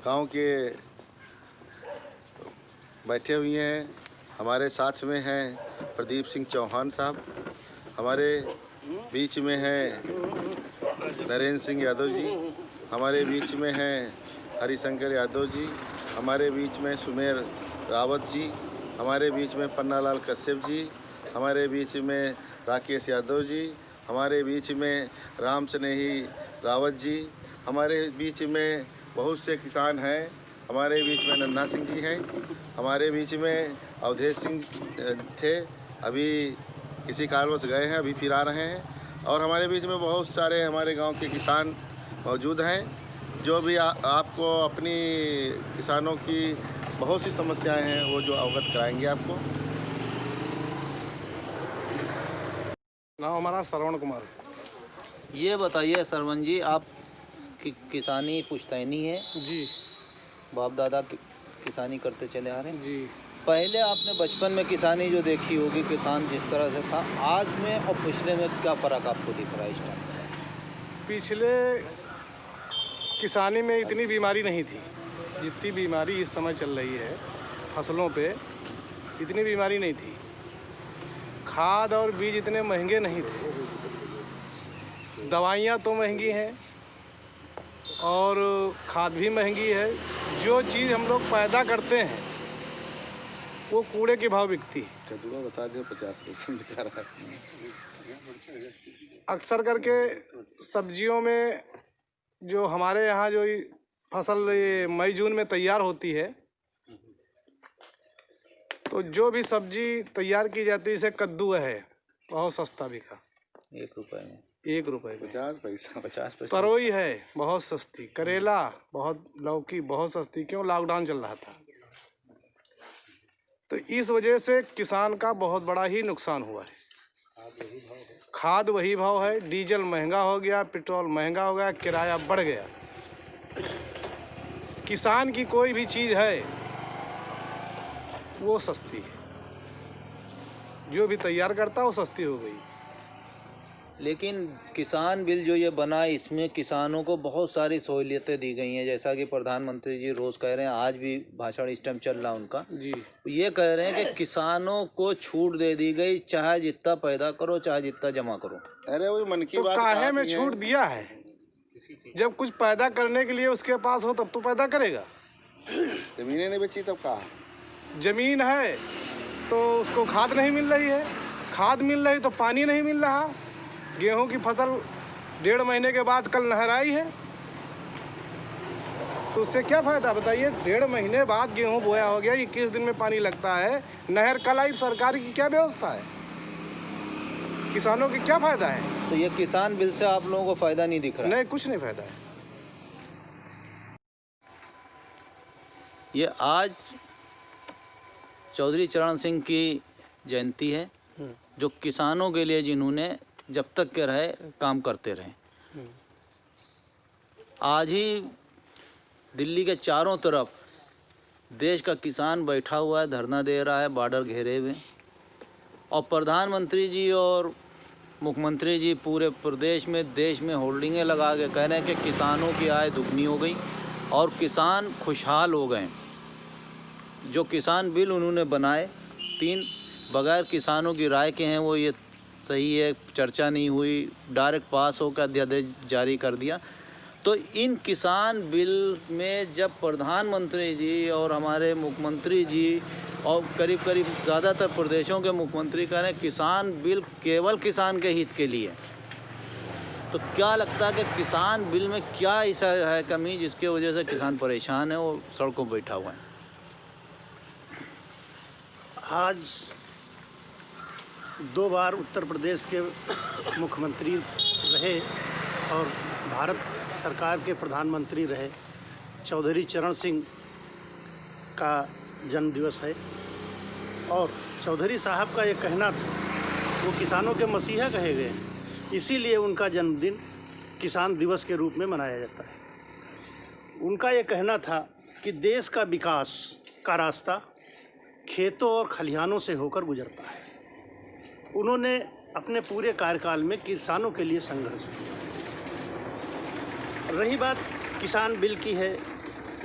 गांव के बैठे हुए हैं। हमारे साथ में हैं प्रदीप सिंह चौहान साहब, हमारे बीच में हैं नरेंद्र सिंह यादव जी, हमारे बीच में हैं हरिशंकर यादव जी, हमारे बीच में सुमेर रावत जी, हमारे बीच में पन्नालाल कश्यप जी, हमारे बीच में राकेश यादव जी, हमारे बीच में राम स्नेही रावत जी, हमारे बीच में बहुत से किसान हैं। हमारे बीच में नन्हा सिंह जी हैं, हमारे बीच में अवधेश सिंह थे, अभी किसी कारणवश गए हैं, अभी फिर आ रहे हैं। और हमारे बीच में बहुत सारे हमारे गांव के किसान मौजूद हैं, जो भी आपको अपनी किसानों की बहुत सी समस्याएं हैं वो जो अवगत कराएंगे आपको। नाम हमारा श्रवण कुमार। ये बताइए सरवन जी, आप किसानी पुश्तैनी है जी, बाप दादा किसानी करते चले आ रहे हैं जी। पहले आपने बचपन में किसानी जो देखी होगी, किसान जिस तरह से था, आज में और पिछले में क्या फ़र्क आपको दिख रहा है इस टाइम? पिछले किसानी में इतनी बीमारी नहीं थी जितनी बीमारी इस समय चल रही है फसलों पे। इतनी बीमारी नहीं थी, खाद और बीज इतने महंगे नहीं थे, दवाइयाँ तो महंगी हैं और खाद भी महंगी है। जो चीज़ हम लोग पैदा करते हैं वो कूड़े के भाव बिकती है। कद्दू बता दो 50 पैसे बिका रहा है। अक्सर करके सब्जियों में जो हमारे यहाँ जो फसल ये मई जून में तैयार होती है, तो जो भी सब्जी तैयार की जाती है, जैसे कद्दू है बहुत सस्ता बिका, 1 रुपये में, 1 रुपये में 50 पैसा। 50 पैसे। तरोई है बहुत सस्ती, करेला बहुत, लौकी बहुत सस्ती। क्यों? लॉकडाउन चल रहा था, तो इस वजह से किसान का बहुत बड़ा ही नुकसान हुआ है। खाद वही भाव है, डीजल महंगा हो गया, पेट्रोल महंगा हो गया, किराया बढ़ गया। किसान की कोई भी चीज़ है वो सस्ती है, जो भी तैयार करता है वो सस्ती हो गई। लेकिन किसान बिल जो ये बना, इसमें किसानों को बहुत सारी सहूलियतें दी गई हैं, जैसा कि प्रधानमंत्री जी रोज़ कह रहे हैं, आज भी भाषण इस टाइम चल रहा है उनका जी। ये कह रहे हैं कि किसानों को छूट दे दी गई, चाहे जितना पैदा करो चाहे जितना जमा करो। अरे वो मन की तो बात काहे में छूट दिया है? जब कुछ पैदा करने के लिए उसके पास हो तब तो पैदा करेगा। जमीनें नहीं बेची तब कहा। जमीन है तो उसको खाद नहीं मिल रही है, खाद मिल रही तो पानी नहीं मिल रहा। गेहूं की फसल 1.5 महीने के बाद कल नहर आई है, तो उससे क्या फ़ायदा बताइए? 1.5 महीने बाद गेहूं बोया हो गया, 21 दिन में पानी लगता है, नहर कल आई, सरकार की क्या व्यवस्था है? किसानों की क्या फ़ायदा है? तो ये किसान बिल से आप लोगों को फ़ायदा नहीं दिख रहा? नहीं, कुछ नहीं फ़ायदा है। ये आज चौधरी चरण सिंह की जयंती है, जो किसानों के लिए जिन्होंने जब तक के रहे काम करते रहे। आज ही दिल्ली के चारों तरफ देश का किसान बैठा हुआ है, धरना दे रहा है, बॉर्डर घेरे हुए, और प्रधानमंत्री जी और मुख्यमंत्री जी पूरे प्रदेश में, देश में होर्डिंगें लगा के कह रहे हैं कि किसानों की आय दुगनी हो गई और किसान खुशहाल हो गए। जो किसान बिल उन्होंने बनाए 3 बगैर किसानों की राय के हैं, वो ये सही है, चर्चा नहीं हुई, डायरेक्ट पास होकर अध्यादेश जारी कर दिया। तो इन किसान बिल में जब प्रधानमंत्री जी और हमारे मुख्यमंत्री जी और करीब करीब ज़्यादातर प्रदेशों के मुख्यमंत्री कह रहे हैं किसान बिल केवल किसान के हित के लिए, तो क्या लगता है कि किसान बिल में क्या ऐसा है कमी जिसकी वजह से किसान परेशान है और सड़कों पर बैठा हुआ है? आज 2 बार उत्तर प्रदेश के मुख्यमंत्री रहे और भारत सरकार के प्रधानमंत्री रहे। चौधरी चरण सिंह का जन्म दिवस है और चौधरी साहब का ये कहना था, वो किसानों के मसीहा कहे गए, इसीलिए उनका जन्मदिन किसान दिवस के रूप में मनाया जाता है। उनका ये कहना था कि देश का विकास का रास्ता खेतों और खलिहानों से होकर गुजरता है। उन्होंने अपने पूरे कार्यकाल में किसानों के लिए संघर्ष किया। रही बात किसान बिल की है,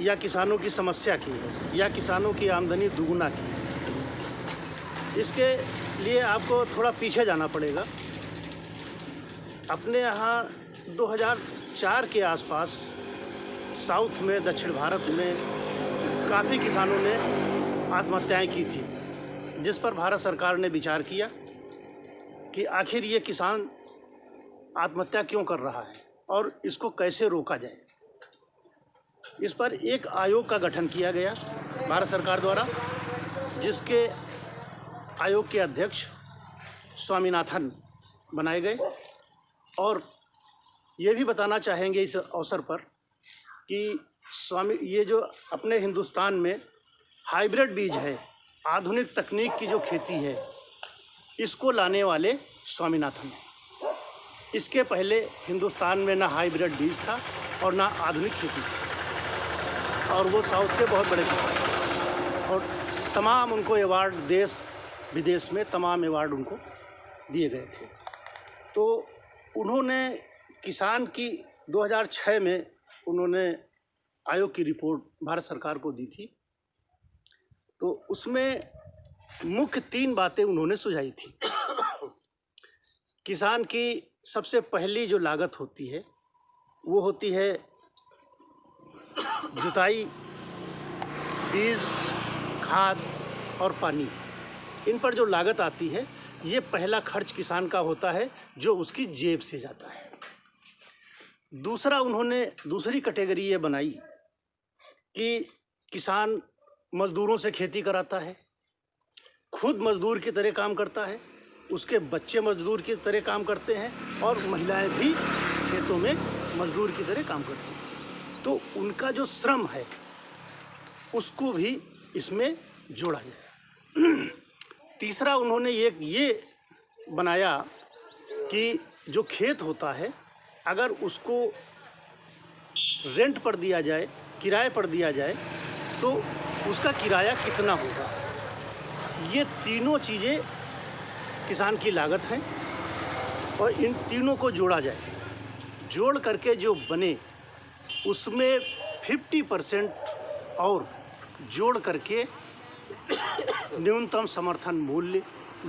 या किसानों की समस्या की है या किसानों की आमदनी दुगुना की है। इसके लिए आपको थोड़ा पीछे जाना पड़ेगा। अपने यहाँ 2004 के आसपास साउथ में, दक्षिण भारत में काफ़ी किसानों ने आत्महत्याएं की थी, जिस पर भारत सरकार ने विचार किया कि आखिर ये किसान आत्महत्या क्यों कर रहा है और इसको कैसे रोका जाए। इस पर एक आयोग का गठन किया गया भारत सरकार द्वारा, जिसके आयोग के अध्यक्ष स्वामीनाथन बनाए गए। और ये भी बताना चाहेंगे इस अवसर पर कि ये जो अपने हिंदुस्तान में हाइब्रिड बीज है, आधुनिक तकनीक की जो खेती है, इसको लाने वाले स्वामीनाथन हैं। इसके पहले हिंदुस्तान में ना हाइब्रिड बीज था और ना आधुनिक खेती थी, और वो साउथ के बहुत बड़े किसान हैं और तमाम उनको अवार्ड देश विदेश में तमाम अवार्ड उनको दिए गए थे। तो उन्होंने किसान की 2006 में उन्होंने आयोग की रिपोर्ट भारत सरकार को दी थी। तो उसमें मुख्य 3 बातें उन्होंने सुझाई थी। किसान की सबसे पहली जो लागत होती है वो होती है जुताई, बीज, खाद और पानी। इन पर जो लागत आती है, ये पहला खर्च किसान का होता है जो उसकी जेब से जाता है। दूसरा, उन्होंने दूसरी कैटेगरी ये बनाई कि किसान मज़दूरों से खेती कराता है, खुद मज़दूर की तरह काम करता है, उसके बच्चे मज़दूर की तरह काम करते हैं और महिलाएं भी खेतों में मज़दूर की तरह काम करती हैं। तो उनका जो श्रम है उसको भी इसमें जोड़ा गया। तीसरा, उन्होंने ये बनाया कि जो खेत होता है, अगर उसको रेंट पर दिया जाए, किराए पर दिया जाए, तो उसका किराया कितना होगा। ये तीनों चीज़ें किसान की लागत हैं और इन तीनों को जोड़ा जाए। जोड़ करके जो बने उसमें 50% और जोड़ करके न्यूनतम समर्थन मूल्य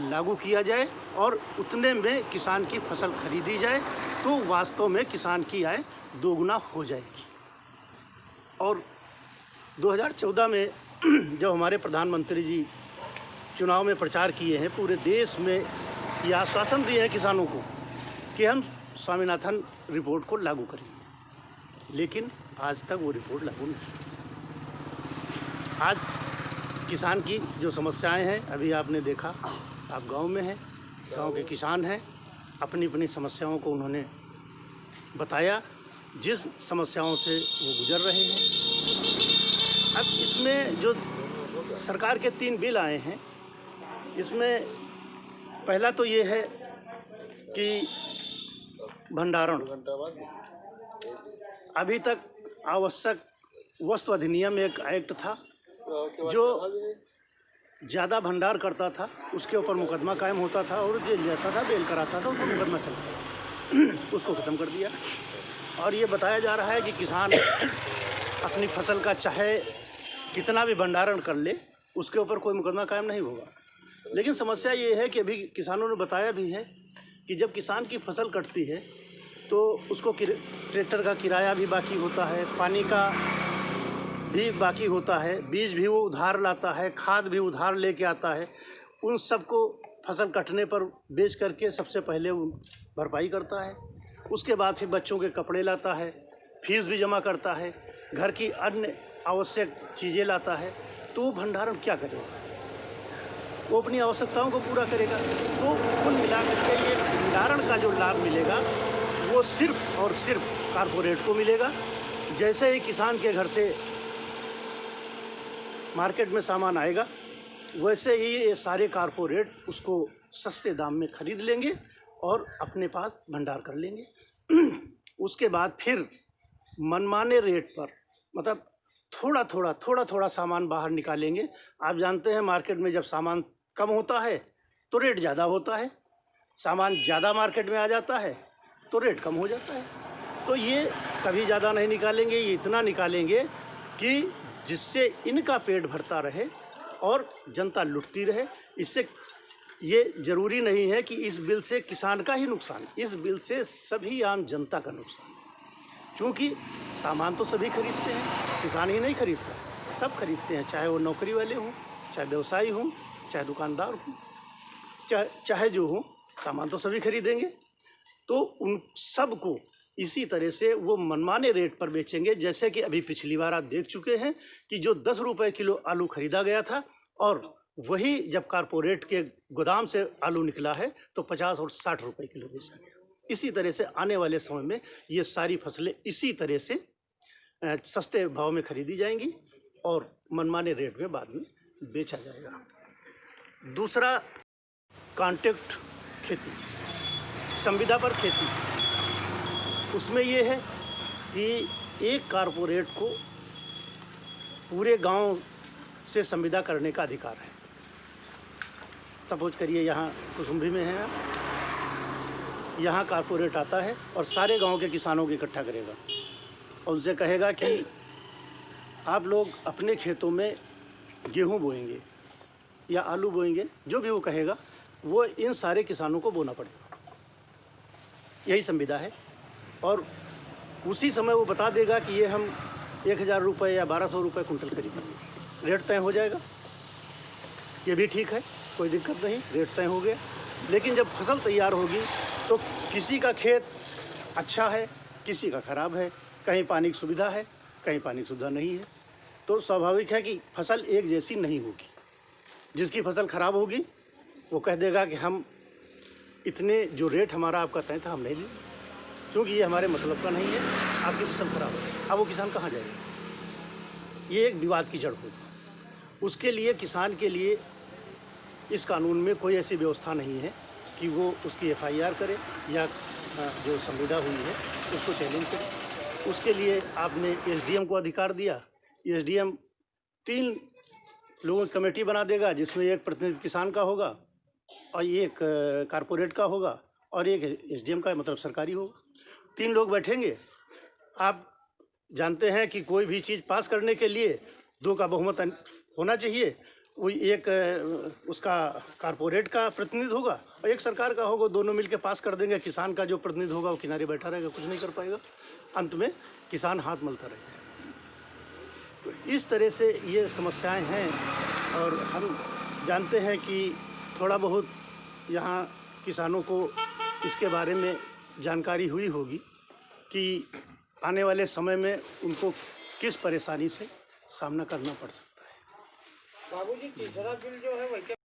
लागू किया जाए और उतने में किसान की फसल खरीदी जाए, तो वास्तव में किसान की आय दोगुना हो जाएगी। और 2014 में जब हमारे प्रधानमंत्री जी चुनाव में प्रचार किए हैं, पूरे देश में ये आश्वासन दिए हैं किसानों को कि हम स्वामीनाथन रिपोर्ट को लागू करेंगे, लेकिन आज तक वो रिपोर्ट लागू नहीं। आज किसान की जो समस्याएं हैं, अभी आपने देखा, आप गांव में हैं, गांव के किसान हैं, अपनी अपनी समस्याओं को उन्होंने बताया, जिस समस्याओं से वो गुजर रहे हैं। अब इसमें जो सरकार के 3 बिल आए हैं, इसमें पहला तो ये है कि भंडारण। अभी तक आवश्यक वस्तु अधिनियम एक एक्ट था जो ज़्यादा भंडार करता था उसके ऊपर मुकदमा कायम होता था और जेल जाता था, बेल कराता था, उसको मुकदमा चलता था। उसको ख़त्म कर दिया और ये बताया जा रहा है कि किसान अपनी फसल का चाहे कितना भी भंडारण कर ले, उसके ऊपर कोई मुकदमा कायम नहीं होगा। लेकिन समस्या ये है कि अभी किसानों ने बताया भी है कि जब किसान की फसल कटती है तो उसको ट्रैक्टर का किराया भी बाकी होता है, पानी का भी बाकी होता है, बीज भी वो उधार लाता है, खाद भी उधार लेके आता है। उन सबको फसल कटने पर बेच करके सबसे पहले वो भरपाई करता है। उसके बाद फिर बच्चों के कपड़े लाता है, फीस भी जमा करता है, घर की अन्य आवश्यक चीज़ें लाता है। तो वो भंडारण क्या करेगा? वो अपनी आवश्यकताओं को पूरा करेगा। तो कुल मिलाकर के ये भंडारण का जो लाभ मिलेगा वो सिर्फ और सिर्फ कारपोरेट को मिलेगा। जैसे ही किसान के घर से मार्केट में सामान आएगा, वैसे ही ये सारे कारपोरेट उसको सस्ते दाम में खरीद लेंगे और अपने पास भंडार कर लेंगे। उसके बाद फिर मनमाने रेट पर, मतलब थोड़ा थोड़ा सामान बाहर निकालेंगे। आप जानते हैं मार्केट में जब सामान कम होता है तो रेट ज़्यादा होता है, सामान ज़्यादा मार्केट में आ जाता है तो रेट कम हो जाता है। तो ये कभी ज़्यादा नहीं निकालेंगे, ये इतना निकालेंगे कि जिससे इनका पेट भरता रहे और जनता लुटती रहे। इससे ये ज़रूरी नहीं है कि इस बिल से किसान का ही नुकसान, इस बिल से सभी आम जनता का नुकसान है। क्योंकि सामान तो सभी खरीदते हैं, किसान ही नहीं खरीदता, सब खरीदते हैं, चाहे वो नौकरी वाले हों, चाहे व्यवसायी हों, चाहे दुकानदार हों, चाहे जो हों, सामान तो सभी खरीदेंगे। तो उन सब को इसी तरह से वो मनमाने रेट पर बेचेंगे। जैसे कि अभी पिछली बार आप देख चुके हैं कि जो 10 रुपये किलो आलू खरीदा गया था और वही जब कारपोरेट के गोदाम से आलू निकला है तो 50 और 60 रुपये किलो बेचा गया। इसी तरह से आने वाले समय में ये सारी फसलें इसी तरह से सस्ते भाव में खरीदी जाएंगी और मनमाने रेट में बाद में बेचा जाएगा। दूसरा, कॉन्ट्रैक्ट खेती, संविदा पर खेती, उसमें ये है कि एक कारपोरेट को पूरे गांव से संविदा करने का अधिकार है। सपोज करिए यहाँ कुसुम्भी में है, यहाँ कारपोरेट आता है और सारे गांव के किसानों को इकट्ठा करेगा और उनसे कहेगा कि आप लोग अपने खेतों में गेहूं बोएंगे या आलू बोएंगे, जो भी वो कहेगा वो इन सारे किसानों को बोना पड़ेगा। यही संविदा है। और उसी समय वो बता देगा कि ये हम 1000 रुपये या 1200 रुपये कुंटल खरीदेंगे, रेट तय हो जाएगा। ये भी ठीक है, कोई दिक्कत नहीं, रेट तय हो गया। लेकिन जब फसल तैयार होगी तो किसी का खेत अच्छा है, किसी का ख़राब है, कहीं पानी की सुविधा है, कहीं पानी की सुविधा नहीं है, तो स्वाभाविक है कि फसल एक जैसी नहीं होगी। जिसकी फसल ख़राब होगी वो कह देगा कि हम इतने जो रेट हमारा आपका तय था हम नहीं लेंगे, क्योंकि ये हमारे मतलब का नहीं है, आपकी फसल खराब है। अब वो किसान कहाँ जाएगा? ये एक विवाद की जड़ होगी। उसके लिए किसान के लिए इस कानून में कोई ऐसी व्यवस्था नहीं है कि वो उसकी FIR करे या जो संविदा हुई है उसको चैलेंज करे। उसके लिए आपने SDM को अधिकार दिया। SDM 3 लोगों की कमेटी बना देगा, जिसमें एक प्रतिनिधि किसान का होगा और एक कारपोरेट का होगा और एक SDM का, मतलब सरकारी होगा। 3 लोग बैठेंगे। आप जानते हैं कि कोई भी चीज़ पास करने के लिए 2 का बहुमत होना चाहिए। कोई एक उसका कारपोरेट का प्रतिनिधि होगा और एक सरकार का होगा, दोनों मिलकर पास कर देंगे। किसान का जो प्रतिनिधि होगा वो किनारे बैठा रहेगा, कुछ नहीं कर पाएगा, अंत में किसान हाथ मलता रहेगा। तो इस तरह से ये समस्याएं हैं और हम जानते हैं कि थोड़ा बहुत यहाँ किसानों को इसके बारे में जानकारी हुई होगी कि आने वाले समय में उनको किस परेशानी से सामना करना पड़ सकता है। बाबूजी, तीसरा बिल जो है वही